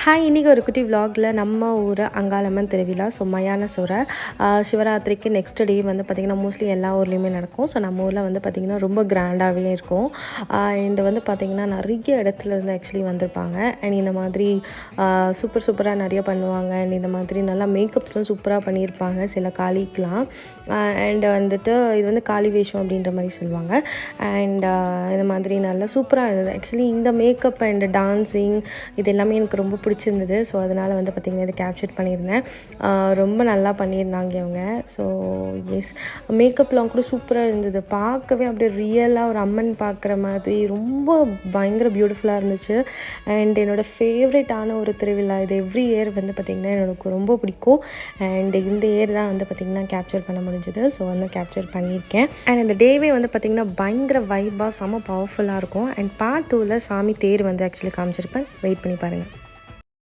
Hi, இன்றைக்கி ஒரு குட்டி விலாகில் நம்ம ஊர் அங்காளம்மன் திருவிழா. ஸோ மயான சூறை சிவராத்திரிக்கு நெக்ஸ்ட் டே வந்து பார்த்திங்கன்னா மோஸ்ட்லி எல்லா ஊர்லேயுமே நடக்கும். ஸோ நம்ம ஊரில் வந்து பார்த்திங்கன்னா ரொம்ப கிராண்டாகவே இருக்கும். அண்ட் வந்து பார்த்திங்கன்னா நிறைய இடத்துல இருந்து ஆக்சுவலி வந்திருப்பாங்க. அண்ட் இந்த மாதிரி சூப்பராக நிறைய பண்ணுவாங்க. அண்ட் இந்த மாதிரி நல்லா மேக்கப்ஸ்லாம் சூப்பராக பண்ணியிருப்பாங்க சில காளிக்கெலாம். அண்ட் வந்துட்டு இது வந்து காளி வேஷம் அப்படின்ற மாதிரி சொல்லுவாங்க. அண்ட் இந்த மாதிரி நல்லா சூப்பராக இருந்தது. ஆக்சுவலி இந்த மேக்கப் அண்ட் டான்ஸிங் இது எல்லாமே எனக்கு ரொம்ப பிடிச்சிருந்தது. ஸோ அதனால் வந்து பார்த்திங்கன்னா இதை கேப்சர் பண்ணியிருந்தேன். ரொம்ப நல்லா பண்ணியிருந்தாங்க இவங்க. ஸோ எஸ், மேக்கப்லாம் கூட சூப்பராக இருந்தது. பார்க்கவே அப்படியே ரியலாக ஒரு அம்மன் பார்க்குற மாதிரி ரொம்ப பயங்கர பியூட்டிஃபுல்லாக இருந்துச்சு. அண்ட் என்னோடய ஃபேவரட்டான ஒரு திருவிழா இது. எவ்ரி இயர் வந்து பார்த்திங்கன்னா எனக்கு ரொம்ப பிடிக்கும். அண்ட் இந்த இயர் தான் வந்து பார்த்திங்கன்னா கேப்சர் பண்ண முடிஞ்சது. ஸோ வந்து கேப்சர் பண்ணியிருக்கேன். அண்ட் இந்த டேவே வந்து பார்த்திங்கன்னா பயங்கர வைபாக செம்ம பவர்ஃபுல்லாக இருக்கும். அண்ட் பார்ட் 2ல் சாமி தேர் வந்து ஆக்சுவலி காமிச்சிருப்பேன். வெயிட் பண்ணி பாருங்கள்.